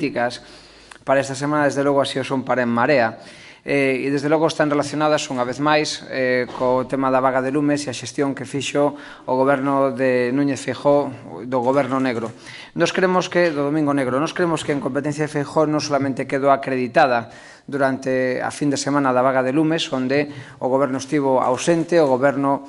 políticas para esta semana, desde logo, así o son para En Marea. E desde logo están relacionadas unha vez máis co tema da vaga de lumes e a xestión que fixo o goberno de Núñez Feijóo do goberno negro. Nos creemos que, do Domingo Negro, nos creemos que en competencia de Feijóo non solamente quedou acreditada durante a fin de semana da vaga de lumes, onde o goberno estivo ausente, o goberno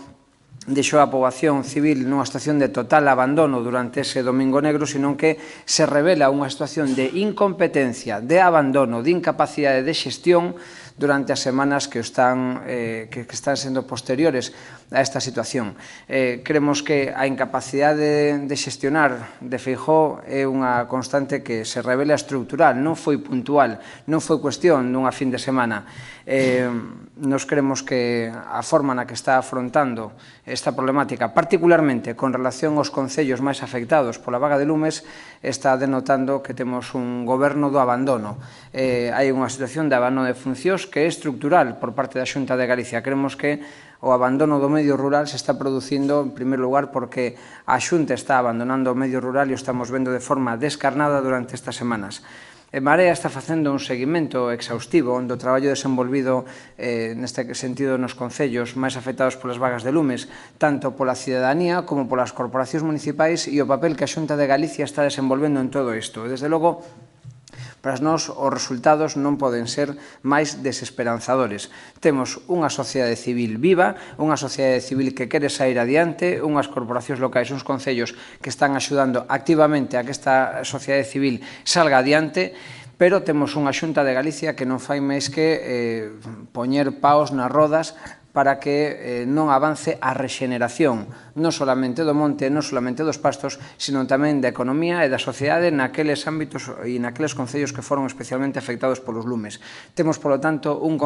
deixou a poboación civil nunha situación de total abandono durante ese Domingo Negro, senón que se revela unha situación de incompetencia, de abandono, de incapacidade de xestión durante as semanas que están sendo posteriores a esta situación. Creemos que a incapacidade de xestionar de Feijóo é unha constante que se revela estrutural, non foi puntual, non foi cuestión dunha fin de semana. Nos creemos que a forma na que está afrontando esta problemática, particularmente con relación aos concellos máis afectados pola vaga de lumes, está denotando que temos un goberno do abandono. Hai unha situación de abandono de funcións que é estrutural por parte da Xunta de Galicia. Creemos que o abandono do medio rural se está producindo, en primeiro lugar, porque a Xunta está abandonando o medio rural e o estamos vendo de forma descarnada durante estas semanas. En Marea está facendo un seguimento exhaustivo onde o traballo desenvolvido neste sentido nos concellos máis afectados polas vagas de lumes, tanto pola cidadanía como polas corporacións municipais e o papel que a Xunta de Galicia está desenvolvendo en todo isto. Desde logo, para nós, os resultados non poden ser máis desesperanzadores. Temos unha sociedade civil viva, unha sociedade civil que quere sair adiante, unhas corporacións locais, uns concellos que están axudando activamente a que esta sociedade civil salga adiante, pero temos unha Xunta de Galicia que non fai máis que poñer paos nas rodas para que non avance a rexeneración, non solamente do monte, non solamente dos pastos, sino tamén da economía e da sociedade naqueles ámbitos e naqueles concellos que foron especialmente afectados polos lumes. Temos, polo tanto, un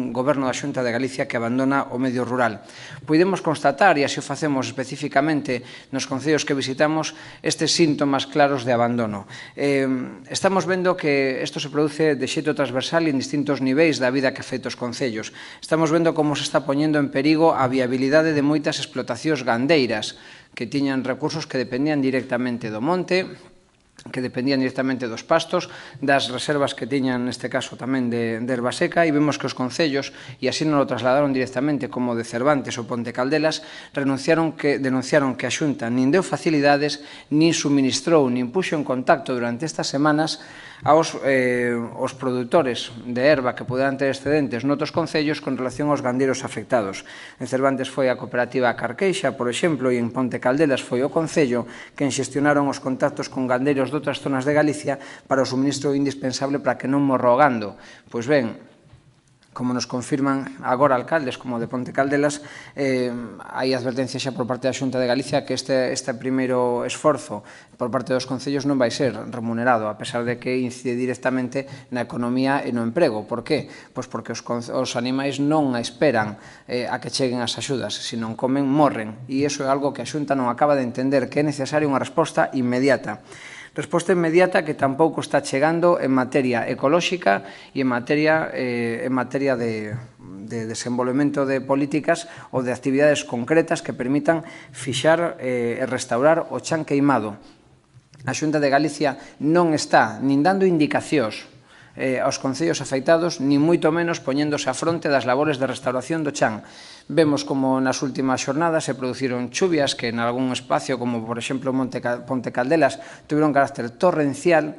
goberno da Xunta de Galicia que abandona o medio rural. Podemos constatar, e así o facemos especificamente nos concellos que visitamos, estes síntomas claros de abandono. Estamos vendo que isto se produce de xeito transversal en distintos niveis da vida que afecta os concellos. Estamos vendo como se está poñendo en perigo a viabilidade de moitas explotacións gandeiras que tiñan recursos que dependían directamente do monte, que dependían directamente dos pastos, das reservas que tiñan, neste caso, tamén de herba seca, e vemos que os concellos, e así non o trasladaron directamente como de Cervantes ou Ponte Caldelas, denunciaron que a Xunta nin deu facilidades, nin suministrou, nin puxo en contacto durante estas semanas aos produtores de herba que poderan ter excedentes noutros concellos con relación aos gandeiros afectados. En Cervantes foi a cooperativa Carqueixa, por exemplo, e en Ponte Caldelas foi o concello que xestionaron os contactos con gandeiros de outras zonas de Galicia para o suministro indispensable para que non morra o gando. Pois ben, como nos confirman agora alcaldes como de Ponte Caldelas, hai advertencia xa por parte da Xunta de Galicia que este primeiro esforzo por parte dos concellos non vai ser remunerado, a pesar de que incide directamente na economía e no emprego. Por qué? Pois porque os animais non esperan a que cheguen as axudas, se non comen, morren. E iso é algo que a Xunta non acaba de entender, que é necesaria unha resposta inmediata. Resposta inmediata que tampouco está chegando en materia ecolóxica e en materia de desenvolvemento de políticas ou de actividades concretas que permitan fixar e restaurar o chan queimado. A Xunta de Galicia non está nin dando indicacións aos concellos afectados, nin moito menos poñéndose a fronte das labores de restauración do chan. Vemos como nas últimas xornadas se produciron chuvias que en algún espacio, como por exemplo Ponte Caldelas, tuveron carácter torrencial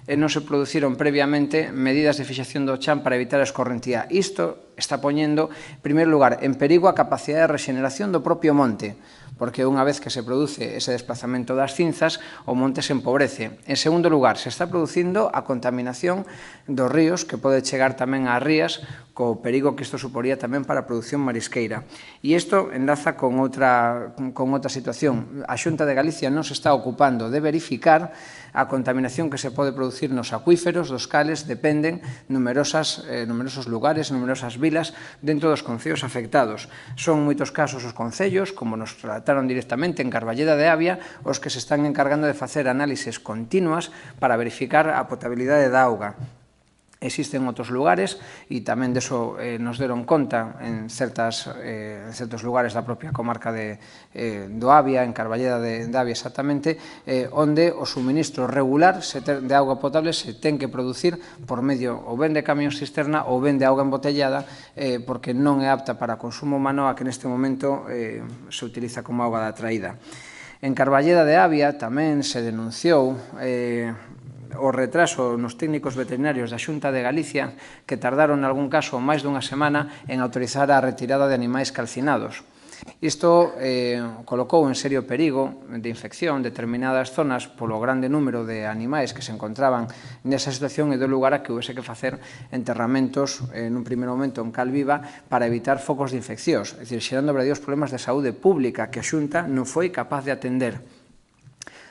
e non se produciron previamente medidas de fixación do chan para evitar a escorrentía. Isto está poñendo, en primeiro lugar, en perigo a capacidade de rexeneración do propio monte, porque unha vez que se produce ese desplazamento das cinzas, o monte se empobrece. En segundo lugar, se está producindo a contaminación dos ríos, que pode chegar tamén ás rías, co perigo que isto suporía tamén para a produción marisqueira. E isto enlaza con outra situación. A Xunta de Galicia non se está ocupando de verificar a contaminación que se pode producir nos acuíferos, dos cales dependen numerosos lugares, numerosas vilas dentro dos concellos afectados. Son moitos casos os concellos, como nos trataron directamente en Carballeda de Avia, os que se están encargando de facer análises continuas para verificar a potabilidade da auga. Existen outros lugares e tamén deso nos deron conta en certos lugares da propia comarca do Avia, en Carballeda de Avia exactamente, onde o suministro regular de auga potable se ten que producir por medio ou ben de camión cisterna ou ben de auga embotellada, porque non é apta para consumo humano, a que neste momento se utiliza como auga da traída. En Carballeda de Avia tamén se denunciou o retraso nos técnicos veterinarios da Xunta de Galicia, que tardaron, en algún caso, máis dunha semana en autorizar a retirada de animais calcinados. Isto colocou en serio perigo de infección determinadas zonas polo grande número de animais que se encontraban nesa situación, e deu lugar a que houvese que facer enterramentos nun primeiro momento en cal viva para evitar focos de infeccións, é dicir, xerando verdadeiros problemas de saúde pública que a Xunta non foi capaz de atender.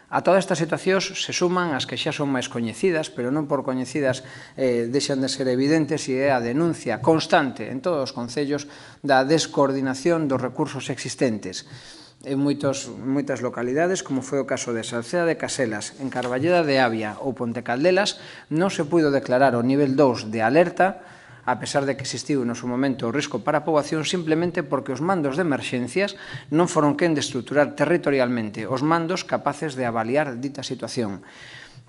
A todas estas situacións se suman as que xa son máis coñecidas, pero non por coñecidas deixan de ser evidentes, e é a denuncia constante en todos os concellos da descoordinación dos recursos existentes. En moitas localidades, como foi o caso de Salceda de Caselas, en Carballeda de Avia ou Ponte Caldelas, non se puido declarar o nivel 2 de alerta, a pesar de que existiu no seu momento o risco para a poboación, simplemente porque os mandos de emerxencias non foron quen de estruturar territorialmente os mandos capaces de avaliar dita situación.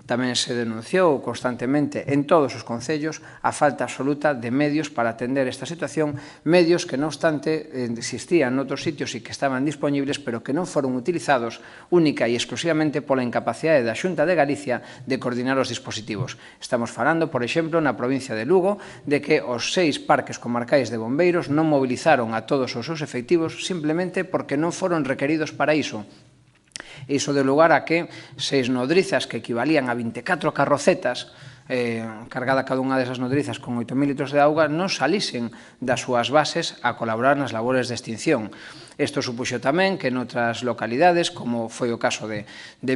Tamén se denunciou constantemente en todos os concellos a falta absoluta de medios para atender esta situación, medios que, non obstante, existían noutros sitios e que estaban disponibles, pero que non foron utilizados única e exclusivamente pola incapacidade da Xunta de Galicia de coordinar os dispositivos. Estamos falando, por exemplo, na provincia de Lugo, de que os 6 parques comarcais de bombeiros non movilizaron a todos os seus efectivos simplemente porque non foron requeridos para iso. Iso deu lugar a que 6 nodrizas que equivalían a 24 carrocetas, cargada cada unha desas nodrizas con 8.000 litros de auga, non salisen das súas bases a colaborar nas labores de extinción. Isto supuxo tamén que noutras localidades, como foi o caso de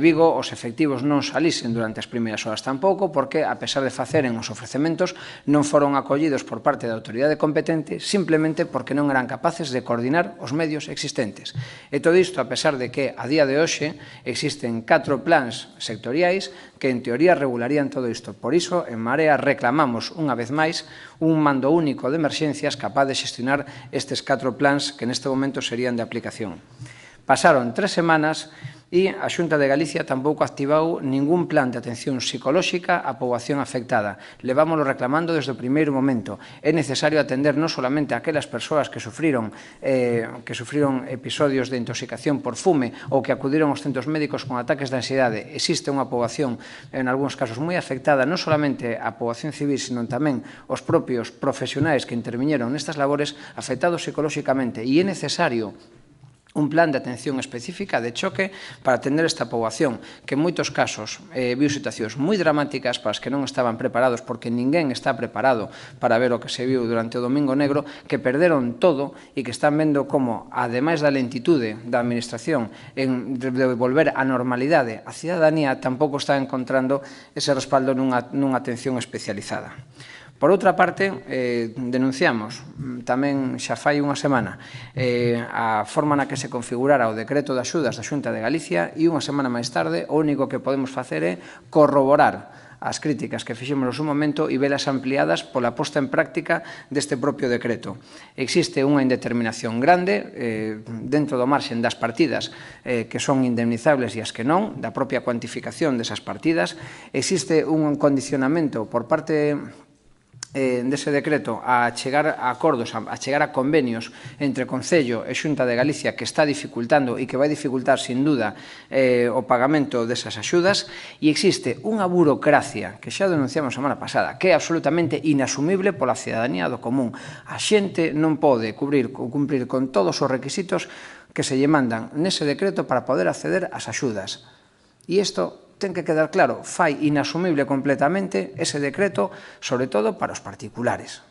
Vigo, os efectivos non salisen durante as primeiras horas tampouco, porque, a pesar de faceren os ofrecementos, non foron acollidos por parte da autoridade competente, simplemente porque non eran capaces de coordinar os medios existentes. E todo isto, a pesar de que, a día de hoxe, existen 4 plans sectoriais que, en teoría, regularían todo isto. Por iso, en Marea, reclamamos, unha vez máis, un mando único de emerxencias capaz de xestionar estes 4 plans que neste momento serían de aplicación. Pasaron 3 semanas e a Xunta de Galicia tampouco activou ningún plan de atención psicolóxica á poboación afectada. Levámoslo reclamando desde o primeiro momento. É necesario atender non solamente a aquelas persoas que sufriron episodios de intoxicación por fume ou que acudiron aos centros médicos con ataques de ansiedade. Existe unha poboación, en algúns casos, moi afectada, non solamente a poboación civil, sino tamén os propios profesionais que interviñeron nestas labores afectados psicolóxicamente, e é necesario un plan de atención específica de choque para atender esta poboación, que en moitos casos viu situacións moi dramáticas para as que non estaban preparados, porque ninguén está preparado para ver o que se viu durante o Domingo Negro, que perderon todo e que están vendo como, ademais da lentitude da administración en devolver a normalidade, a cidadanía tampouco está encontrando ese respaldo nunha atención especializada. Por outra parte, denunciamos tamén xa fai unha semana a forma na que se configurara o decreto de axudas da Xunta de Galicia, e unha semana máis tarde o único que podemos facer é corroborar as críticas que fixemos no seu momento e velas ampliadas pola posta en práctica deste propio decreto. Existe unha indeterminación grande dentro do marxen das partidas que son indemnizables e as que non, da propia cuantificación desas partidas. Existe un condicionamento por parte dese decreto a chegar a acordos, a chegar a convenios entre Concello e Xunta de Galicia, que está dificultando e que vai dificultar, sin duda, o pagamento desas axudas, e existe unha burocracia que xa denunciamos a semana pasada, que é absolutamente inasumible pola cidadanía do común. A xente non pode cumprir con todos os requisitos que se lle mandan nese decreto para poder acceder ás axudas. E isto ten que quedar claro, fai inasumible completamente ese decreto, sobre todo para os particulares.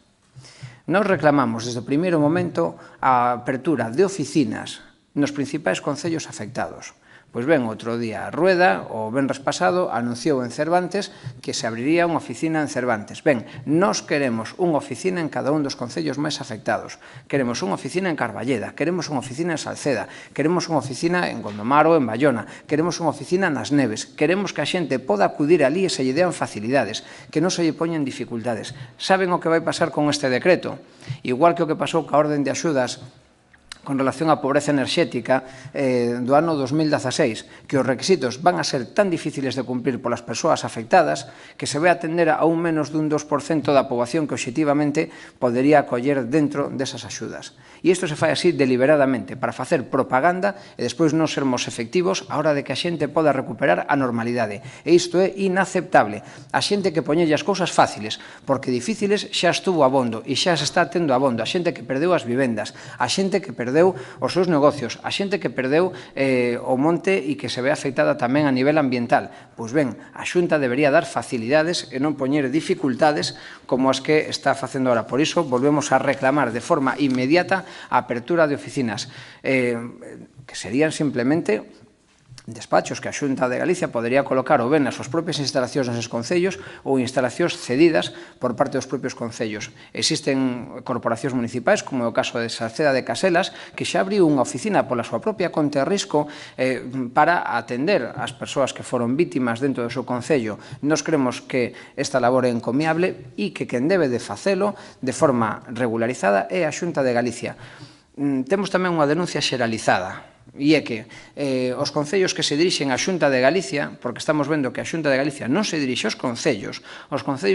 Nos reclamamos desde o primeiro momento a apertura de oficinas nos principais concellos afectados, Pois ben, outro día Rueda, o venres pasado, anunciou en Cervantes que se abriría unha oficina en Cervantes. Ben, nós queremos unha oficina en cada un dos concellos máis afectados. Queremos unha oficina en Carballeda, queremos unha oficina en Salceda, queremos unha oficina en Gondomar ou en Bayona, queremos unha oficina nas Neves, queremos que a xente poda acudir ali e se lle dean facilidades, que non se lle poñen dificultades. Saben o que vai pasar con este decreto? Igual que o que pasou ca orden de axudas con relación á pobreza enerxética do ano 2016, que os requisitos van a ser tan difíciles de cumplir polas persoas afectadas que se vai atender a un menos dun 2% da poboación que obxectivamente podería acoller dentro desas axudas. E isto se fai así deliberadamente para facer propaganda e despois non sermos efectivos a hora de que a xente poda recuperar a normalidade. E isto é inaceptable. A xente que poñelle as cousas fáciles, porque difíciles xa estuvo abondo e xa se está tendo abondo. A xente que perdeu as vivendas, a xente que perdeu os seus negocios, a xente que perdeu o monte e que se ve afectada tamén a nivel ambiental. Pois ben, a Xunta debería dar facilidades e non poñer dificultades como as que está facendo ahora. Por iso, volvemos a reclamar de forma inmediata a apertura de oficinas que serían simplemente despachos que a Xunta de Galicia podería colocar ou ben nas súas propias instalacións nos concellos ou instalacións cedidas por parte dos propios concellos. Existen corporacións municipais, como é o caso de Salceda de Caselas, que xa abriu unha oficina pola súa propia conta e risco para atender as persoas que foron vítimas dentro do seu concello. Nos creemos que esta labor é encomiable e que quen debe de facelo de forma regularizada é a Xunta de Galicia. Temos tamén unha denuncia xeralizada, e é que os concellos que se dirixen á Xunta de Galicia, porque estamos vendo que a Xunta de Galicia non se dirixe aos concellos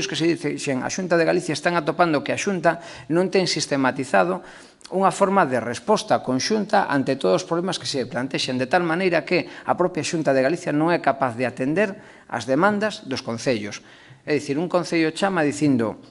que se dirixen á Xunta de Galicia están atopando que a Xunta non ten sistematizado unha forma de resposta conxunta ante todos os problemas que se plantexen, de tal maneira que a propia Xunta de Galicia non é capaz de atender as demandas dos concellos. É dicir, un concello chama dicindo: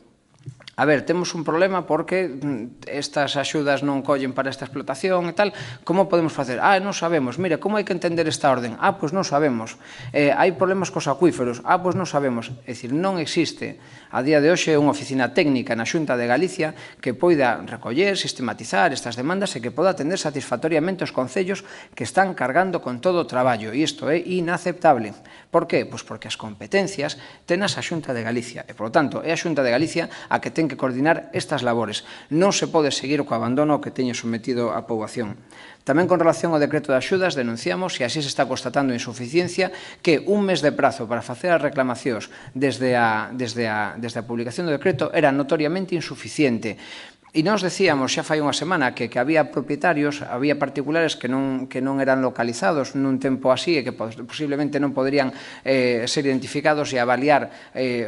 a ver, temos un problema porque estas axudas non collen para esta explotación e tal, como podemos facer? Non sabemos. Mira, como hai que entender esta orden? Pois non sabemos. Hai problemas cos acuíferos? Pois non sabemos. É dicir, non existe a día de hoxe unha oficina técnica na Xunta de Galicia que poida recoller, sistematizar estas demandas e que poda atender satisfactoriamente os concellos que están cargando con todo o traballo. E isto é inaceptable. Por qué? Pois porque as competencias tenas a Xunta de Galicia e, polo tanto, é a Xunta de Galicia a que ten que coordinar estas labores. Non se pode seguir co abandono que teñe sometido a poboación. Tamén con relación ao decreto de axudas denunciamos, e así se está constatando insuficiencia, que un mes de prazo para facer as reclamacións desde a publicación do decreto era notoriamente insuficiente. E nós decíamos xa fai unha semana que había propietarios, había particulares que non eran localizados nun tempo así e que posiblemente non poderían ser identificados e avaliar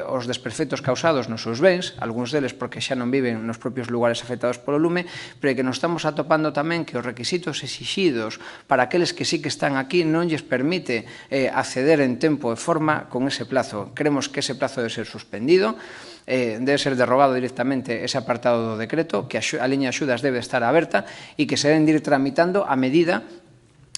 os desperfectos causados nos seus bens, algúns deles porque xa non viven nos propios lugares afectados polo lume, pero que nos estamos atopando tamén que os requisitos exixidos para aqueles que sí que están aquí non lles permite acceder en tempo e forma con ese plazo. Creemos que ese plazo debe ser suspendido, debe ser derrogado directamente ese apartado do decreto, que a liña de axudas debe estar aberta e que se deben ir tramitando a medida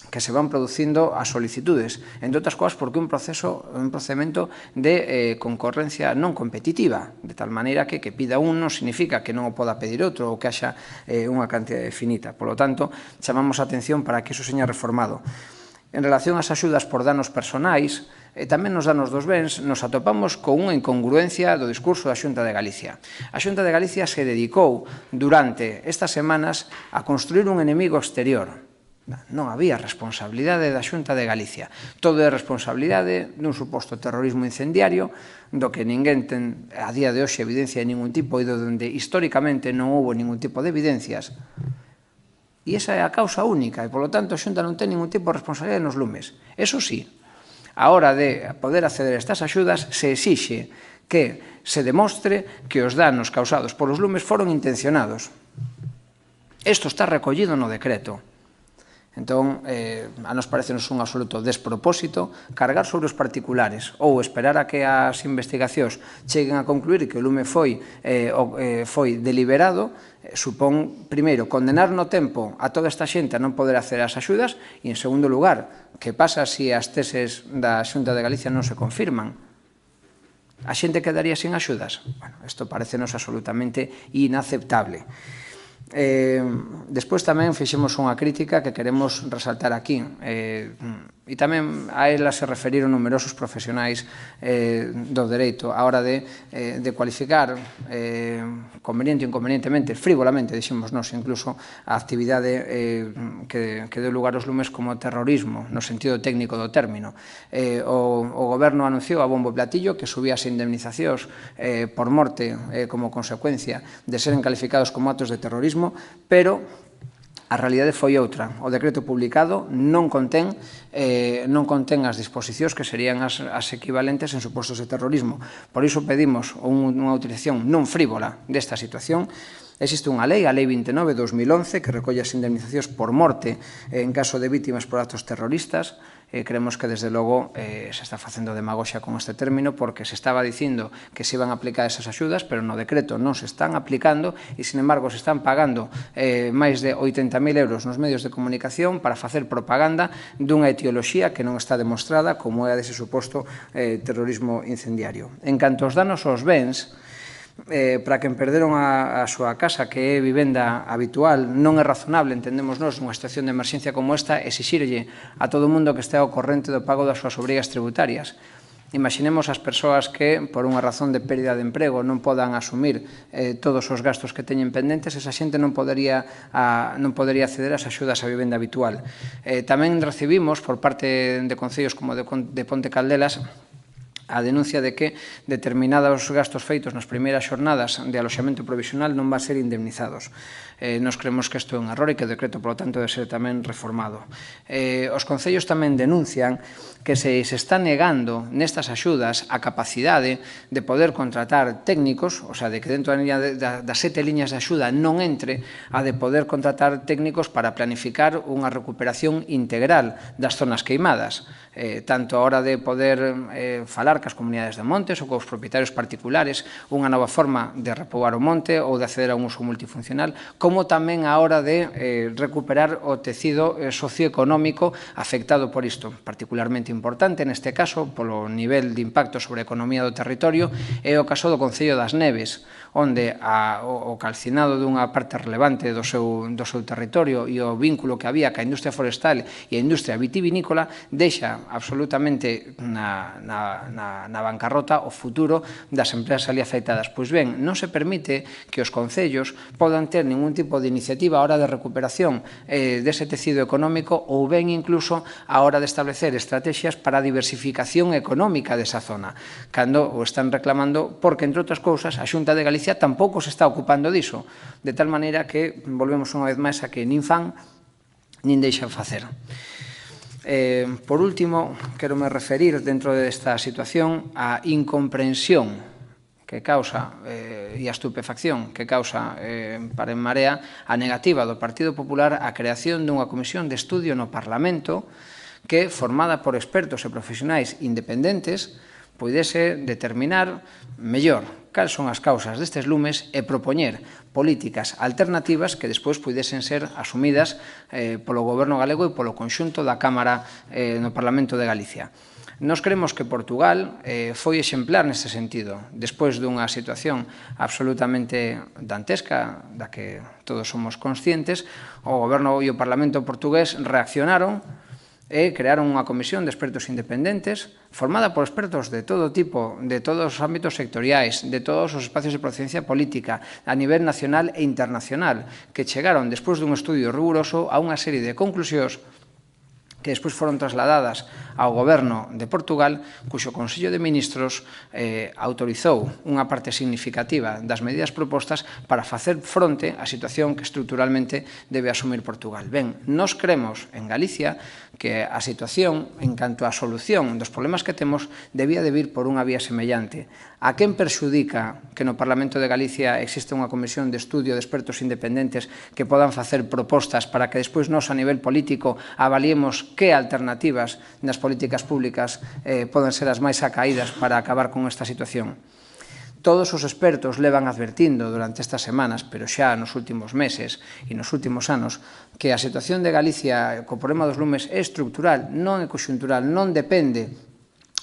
que se van producindo as solicitudes, entre outras cousas porque un procedimento de concorrencia non competitiva, de tal maneira que pida un non significa que non o poda pedir outro ou que haxa unha cantidade finita. Por lo tanto, chamamos a atención para que iso seña reformado. En relación ás axudas por danos personais, e tamén nos danos dos bens, nos atopamos con unha incongruencia do discurso da Xunta de Galicia. A Xunta de Galicia se dedicou durante estas semanas a construir un enemigo exterior. Non había responsabilidade da Xunta de Galicia. Todo é responsabilidade dun suposto terrorismo incendiario, do que ninguén ten a día de hoxe evidencia de ningún tipo e donde históricamente non houve ningún tipo de evidencias. E esa é a causa única, e, polo tanto, a Xunta non ten ningún tipo de responsabilidade nos lumes. Eso sí, a hora de poder acceder a estas axudas, se exixe que se demostre que os danos causados polos lumes foron intencionados. Isto está recollido no decreto. Entón, a nos parecenos un absoluto despropósito cargar sobre os particulares ou esperar a que as investigacións cheguen a concluir que o lume foi deliberado, supón, primeiro, condenar no tempo a toda esta xente a non poder acceder ás axudas e, en segundo lugar, que pasa se as teses da Xunta de Galicia non se confirman? A xente quedaría sin axudas? Bueno, isto parecenos absolutamente inaceptable. Despois tamén fixemos unha crítica que queremos resaltar aquí, e E tamén a ela se referiron numerosos profesionais do dereito a hora de cualificar conveniente ou inconvenientemente, frívolamente, dixemos nós, incluso a actividade que deu lugar aos lumes como terrorismo, no sentido técnico do término. O goberno anunciou a bombo e platillo que subía as indemnizacións por morte como consecuencia de seren calificados como actos de terrorismo, pero a realidade foi outra. O decreto publicado non contén as disposicións que serían as equivalentes en supostos de terrorismo. Por iso pedimos unha utilización non frívola desta situación. Existe unha lei, a Lei 29/2011, que recolle as indemnizacións por morte en caso de vítimas por actos terroristas. Creemos que, desde logo, se está facendo demagoxia con este término porque se estaba dicindo que se iban a aplicar esas axudas, pero no decreto non se están aplicando e, sin embargo, se están pagando máis de 80.000 euros nos medios de comunicación para facer propaganda dunha etioloxía que non está demostrada como é a dese suposto terrorismo incendiario. En canto aos danos aos bens, para quen perderon a súa casa, que é vivenda habitual, non é razonable, entendemos nós, nunha situación de emerxencia como esta, exixirlle a todo o mundo que estea ao corrente do pago das súas obrigas tributarias. Imaginemos as persoas que, por unha razón de pérdida de emprego, non podan asumir todos os gastos que teñen pendentes, esa xente non podería acceder ás axudas a vivenda habitual. Tamén recibimos, por parte de concellos como de Ponte Caldelas, a denuncia de que determinados gastos feitos nas primeiras xornadas de aloxamento provisional non van ser indemnizados. Nos creemos que isto é un error e que o decreto, polo tanto, debe ser tamén reformado. Os concellos tamén denuncian que se está negando nestas axudas a capacidade de poder contratar técnicos, o sea, de que dentro das 7 liñas de axuda non entre a de poder contratar técnicos para planificar unha recuperación integral das zonas queimadas, tanto a hora de poder falar cas comunidades de montes ou cos propietarios particulares, unha nova forma de repobar o monte ou de acceder a un uso multifuncional, como tamén a hora de recuperar o tecido socioeconómico afectado por isto. Particularmente importante, neste caso, polo nivel de impacto sobre a economía do territorio, é o caso do Concello das Neves, onde o calcinado dunha parte relevante do seu territorio e o vínculo que había ca industria forestal e a industria vitivinícola deixa absolutamente na bancarrota o futuro das empresas ali afectadas. Pois ben, non se permite que os concellos podan ter ningún tipo de iniciativa a hora de recuperación dese tecido económico ou ben incluso a hora de establecer estrategias para a diversificación económica desa zona, cando o están reclamando porque, entre outras cousas, a Xunta de Galicia tampouco se está ocupando diso, de tal maneira que volvemos unha vez máis a que nin fan nin deixan facer. Por último, quero me referir dentro desta situación á incomprensión que causa e a estupefacción que causa para En Marea a negativa do Partido Popular á creación dunha comisión de estudio no Parlamento que, formada por expertos e profesionais independentes, poidese determinar mellor cales son as causas destes lumes e propoñer políticas alternativas que despois poidesen ser asumidas polo Goberno galego e polo conxunto da Cámara no Parlamento de Galicia. Nos creemos que Portugal foi exemplar neste sentido. Despois dunha situación absolutamente dantesca, da que todos somos conscientes, o Goberno e o Parlamento portugués reaccionaron e crearon unha comisión de expertos independentes formada por expertos de todo tipo, de todos os ámbitos sectoriais, de todos os espacios de procedencia política, a nivel nacional e internacional, que chegaron, despois dun estudio riguroso, a unha serie de conclusións que despois foron trasladadas ao Goberno de Portugal, cuxo Consello de Ministros autorizou unha parte significativa das medidas propostas para facer fronte á situación que estruturalmente debe asumir Portugal. Ben, nós cremos en Galicia que a situación, en canto á solución dos problemas que temos, debía de vir por unha vía semellante. A quen perxudica que no Parlamento de Galicia existe unha comisión de estudio de expertos independentes que podan facer propostas para que despois nós, a nivel político, avaliemos que alternativas nas políticas públicas poden ser as máis acaídas para acabar con esta situación? Todos os expertos levan advertindo durante estas semanas, pero xa nos últimos meses e nos últimos anos, que a situación de Galicia co problema dos lumes é estructural, non é conxuntural, non depende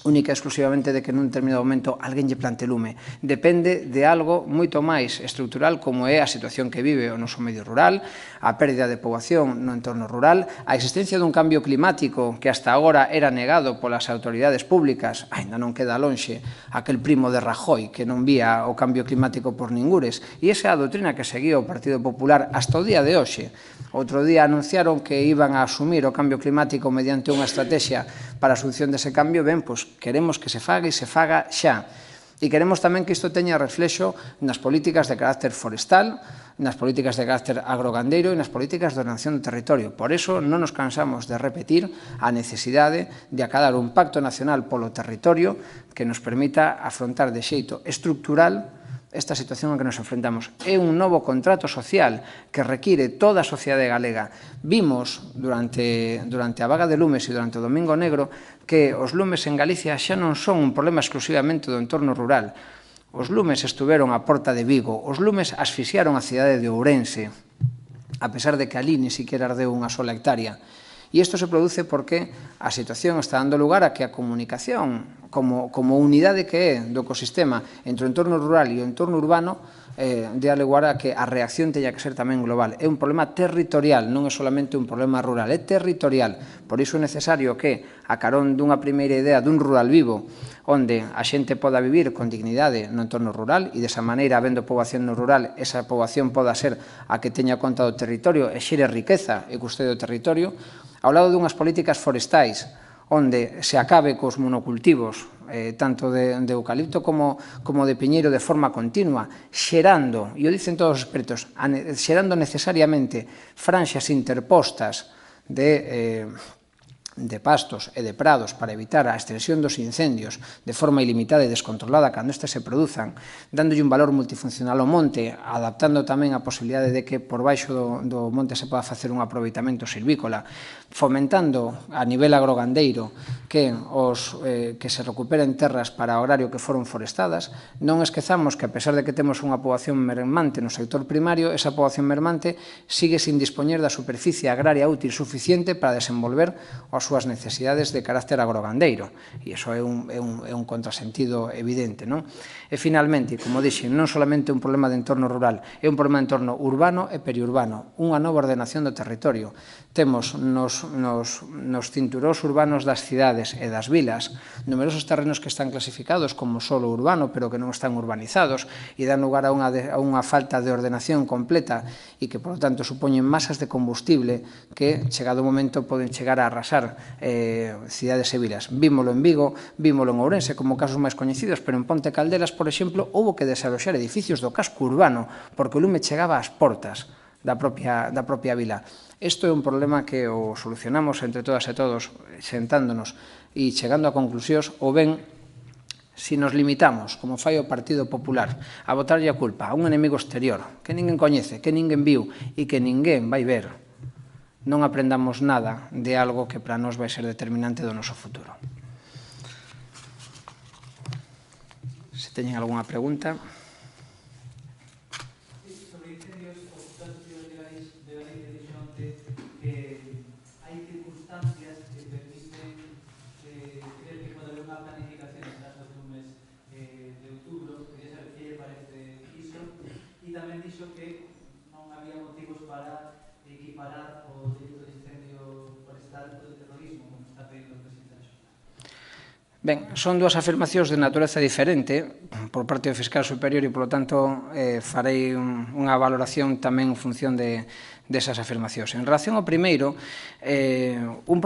única e exclusivamente de que nun determinado momento alguén lle plante lume. Depende de algo moito máis estrutural como é a situación que vive o noso medio rural, a pérdida de poboación no entorno rural, a existencia dun cambio climático que hasta agora era negado polas autoridades públicas, ainda non queda lonxe aquel primo de Rajoy que non vía o cambio climático por ningures, e esa é a doutrina que seguía o Partido Popular hasta o día de hoxe. Outro día anunciaron que iban a asumir o cambio climático mediante unha estrategia para a asunción dese cambio. Ben, pois queremos que se faga e se faga xa. E queremos tamén que isto teña reflexo nas políticas de carácter forestal, nas políticas de carácter agrogandeiro e nas políticas de ordenación do territorio. Por iso non nos cansamos de repetir a necesidade de acadar un pacto nacional polo territorio que nos permita afrontar de xeito estructural esta situación a que nos enfrentamos. É un novo contrato social que require toda a sociedade galega. Vimos durante a vaga de lumes e durante o Domingo Negro que os lumes en Galicia xa non son un problema exclusivamente do entorno rural. Os lumes estuveron á porta de Vigo, os lumes asfixiaron a cidade de Ourense, a pesar de que ali ni siquiera ardeu unha sola hectárea. E isto se produce porque a situación está dando lugar a que a comunicación, como unidade que é do ecosistema entre o entorno rural e o entorno urbano, dá lugar a que a reacción teña que ser tamén global. É un problema territorial, non é solamente un problema rural, é territorial. Por iso é necesario que, a carón dunha primeira idea dun rural vivo, onde a xente poda vivir con dignidade no entorno rural e desa maneira, habendo poboación no rural, esa poboación poda ser a que teña conta do territorio e xere riqueza e custode do territorio, ao lado dunhas políticas forestais, onde se acabe cos monocultivos, tanto de eucalipto como de piñeiro de forma continua, xerando, e o dicen todos os expertos, xerando necesariamente franxas interpostas de pastos e de prados para evitar a extensión dos incendios de forma ilimitada e descontrolada cando estes se produzan, dándolle un valor multifuncional ao monte, adaptando tamén a posibilidade de que por baixo do monte se poda facer un aproveitamento silvícola, fomentando a nivel agrogandeiro que se recuperen terras para o horario que foron forestadas. Non esquezamos que, a pesar de que temos unha poboación mermante no sector primario, esa poboación mermante sigue sin dispoñer da superficie agraria útil suficiente para desenvolver as súas necesidades de carácter agrogandeiro, e iso é un contrasentido evidente, non? E, finalmente, como dixen, non solamente un problema de entorno rural, é un problema de entorno urbano e periurbano, unha nova ordenación do territorio. Temos nos cinturóns urbanos das cidades e das vilas numerosos terrenos que están clasificados como solo urbano, pero que non están urbanizados, e dan lugar a unha falta de ordenación completa e que, por lo tanto, supoñen masas de combustible que, chegado o momento, poden chegar a arrasar cidades e vilas. Vímolo en Vigo, vímolo en Ourense como casos máis coñecidos, pero en Ponte Caldelas, por exemplo, houbo que desaloxar edificios do casco urbano porque o lume chegaba ás portas da propia vila. Isto é un problema que o solucionamos entre todas e todos, sentándonos e chegando a conclusións, ou ben, se nos limitamos, como fai o Partido Popular, a botarlle a culpa a un enemigo exterior que ninguén coñece, que ninguén viu e que ninguén vai ver, non aprendamos nada de algo que para nós vai ser determinante do noso futuro. Se teñen algunha pregunta. Sobre incendios, os datos legais de la lei de dixonte que hai circunstancias que permiten creer que pode haber unha planificación en caso dun mes de outubro, que xa que lle parece iso, e tamén dixo que non había motivos para equiparar o delito de incendio forestal co de terrorismo, como está pedindo o presidente da Xunta. Ben, son dúas afirmacións de natureza diferente por parte do Fiscal Superior e, polo tanto, farei unha valoración tamén en función desas afirmacións. En relación ao primeiro, un